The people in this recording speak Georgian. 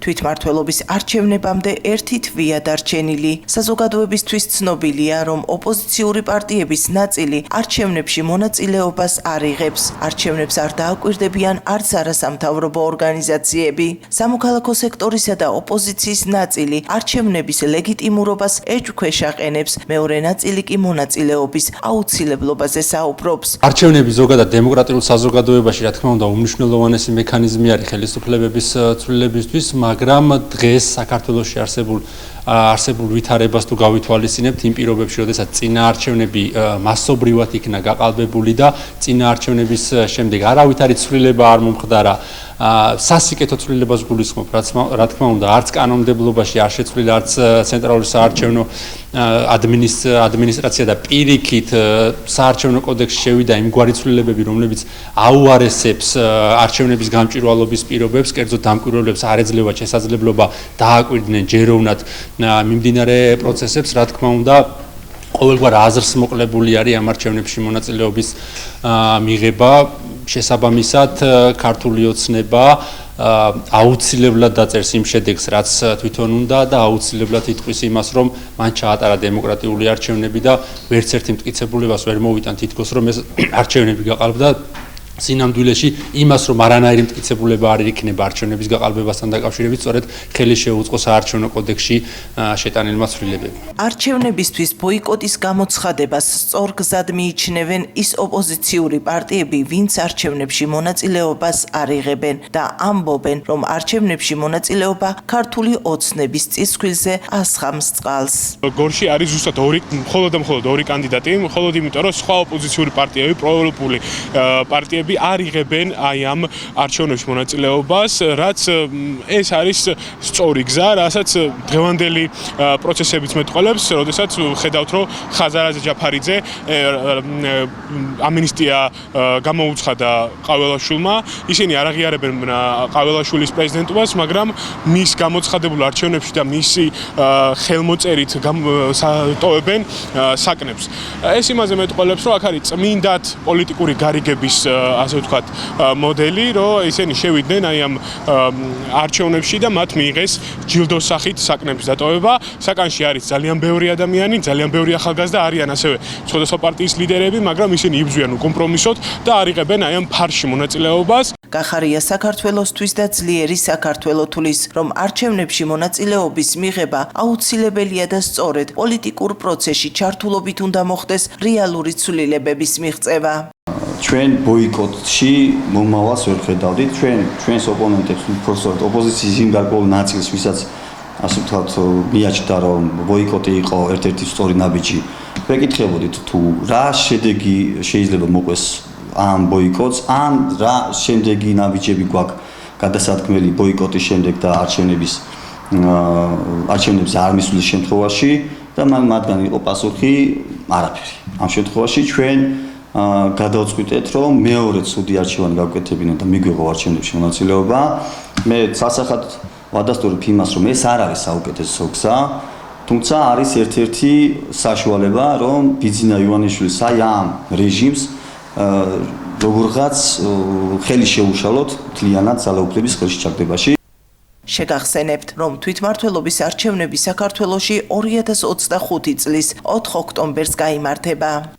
თვითმმართველობის არჩევნებამდე ერთი თვეა დარჩენილი. საზოგადოებისთვის ცნობილია, რომ ოპოზიციური პარტიების ნაწილი არჩევნებში მონაწილეობას არ იღებს. არჩევნებს არ დააკვირდებიან არც არასამთავრობო ორგანიზაციები. სამოქალაქო სექტორისა და ოპოზიციის ნაწილი არჩევნების ლეგიტიმურობას ეჭვქვეშ აყენებს, მეორე ნაწილი კი მონაწილეობის აუცილებლობაზე საუბრობს. არჩევნები ზოგადად დემოკრატიულ საზოგადოებაში, რა თქმა უნდა, უმნიშვნელოვანესი მექანიზმი არის ხელისუფლებების ცვლილებისთვის, მაგრამ დღეს საქართველოში არსებულ ვითარებას თუ გავითვალისწინებთ იმ პირობებში, როდესაც წინა არჩევნები მასობრივად იქნა გაყალბებული და წინა არჩევნების შემდეგ არავითარი ცვლილება არ მომხდარა. სასიკეთო ცვლილებას გულისხმობ, რა თქმა უნდა, არც კანონმდებლობაში არ შეცვლილა, არც ცენტრალური საარჩევნო ადმინისტრაცია და პირიქით საარჩევნო კოდექსში შევიდა იმგვარი ცვლილებები, რომლებიც აუარესებს არჩევნების გამჭვირვალობის პირობებს, კერძოდ დამკვირვებლებს არ ეძლევა შესაძლებლობა დააკვირდნენ ჯეროვნად მიმდინარე პროცესებს, რა თქმა უნდა, ყოველგვარ აზრს მოკლებული არის ამ არჩევნებში მონაწილეობის მიღება. შესაბამისად, ქართული ოცნება აუცილებლად დაწერს იმ შედეგს, რაც თვითონ უნდა და აუცილებლად იტყვის იმას, რომ მან ჩაატარა დემოკრატიული არჩევნები და ვერც ერთი მტკიცებულებას ვერ მოვიტან თითქოს, რომ ეს არჩევნები გაყალბდა სინამდვილეში იმას, რომ არანაირი მტკიცებულება არ იქნება არჩევნების გაყალბებასთან დაკავშირებით, სწორედ ხელი შეუწყო საარჩევნო კოდექსში შეტანილმა ცვლილებებმა. არჩევნებისთვის ბოიკოტის გამოცხადებას სწორგზად მიიჩნევენ ის ოპოზიციური პარტიები, ვინც არჩევნებში მონაწილეობას არ იღებენ და ამბობენ, რომ არჩევნებში მონაწილეობა ქართული ოცნების წისქვილზე ასხამს წყალს. გორში არის ზუსტად მხოლოდ ორი კანდიდატი, მხოლოდ იმიტომ, რომ სხვა ოპოზიციური პარტიები, პროევროპული პარტიები არ იღებენ აი ამ არჩევნებში მონაწილეობას, რაც ეს არის სწორი გზა, რასაც დღევანდელი პროცესებიც მეტყოლებს, როდესაც ხედავთ, რომ ხაზარაძე ჯაფარიძე ამნისტია გამოუცხადა ყაველაშვილმა, ისინი არ აღიარებენ ყაველაშვილის პრეზიდენტობას, მაგრამ მის გამოცხადებულ არჩევნებში და მისი ხელმოწერით ტოვებენ საკნებს. ეს იმაზე მეტყოლებს, რომ აქ არის წმინდად პოლიტიკური გარიგების ასე ვთქვათ მოდელი, რომ ისინი შევიდნენ აი ამ არჩევნებში და მათ მიიღეს ჯილდოს სახით საკნების დატოვება. საკანში არის ძალიან ბევრი ადამიანი, ძალიან ბევრი ახალგაზრდა, არიან ასევე სხვადასხვა პარტიის ლიდერები, მაგრამ ისინი იბრძვიან უკომპრომისოდ და არ იღებენ აი ამ ფარში მონაწილეობას. გახარია საქართველოსთვის და ძლიერი საქართველო თulis, რომ არჩევნებში მონაწილეობის მიღება აუცილებელია და სწორედ პოლიტიკურ პროცესში ჩართულობით უნდა მოხდეს რეალური ცვლილებების მიღწევა. ჩვენ ბოიკოტში მომავალს ვერ ხედავდით, ჩვენს ოპონენტებს, უბრალოდ ოპოზიციის იმ გარკვეულ ნაწილს, ვისაც ასე ვთქვათ, მიაჩნდა, რომ ბოიკოტი იყო ერთ-ერთი სწორი ნაბიჯი. ვეკითხებოდით თუ რა შედეგი შეიძლება მოყვეს ამ ბოიკოტს, ან რა შემდეგი ნაბიჯები გვაქვს გადასადგმელი ბოიკოტის შემდეგ და არჩევნებზე არ მისვლის შემთხვევაში და მათგან იყო პასუხი არაფერი. ამ შემთხვევაში ჩვენ გადავწყვიტეთ, რომ მეორე ცუდი არჩევანი გავკეთებინათ და მიგვიღო არჩევნებში მონაწილეობა. მე სასახად ვადასტურებ იმას, რომ ეს არ არის საუკეთესო გზა, თუმცა არის ერთ-ერთი საშუალება, რომ ბიძინა ივანიშვილის აი ამ რეჟიმს როგორღაც ხელი შეუშალოთ მთლიანად ძალაუფლების ხელში ჩაგდებაში. შეგახსენებთ, რომ თვითმმართველობის არჩევნები საქართველოში 2025 წლის 4 ოქტომბერს გაიმართება.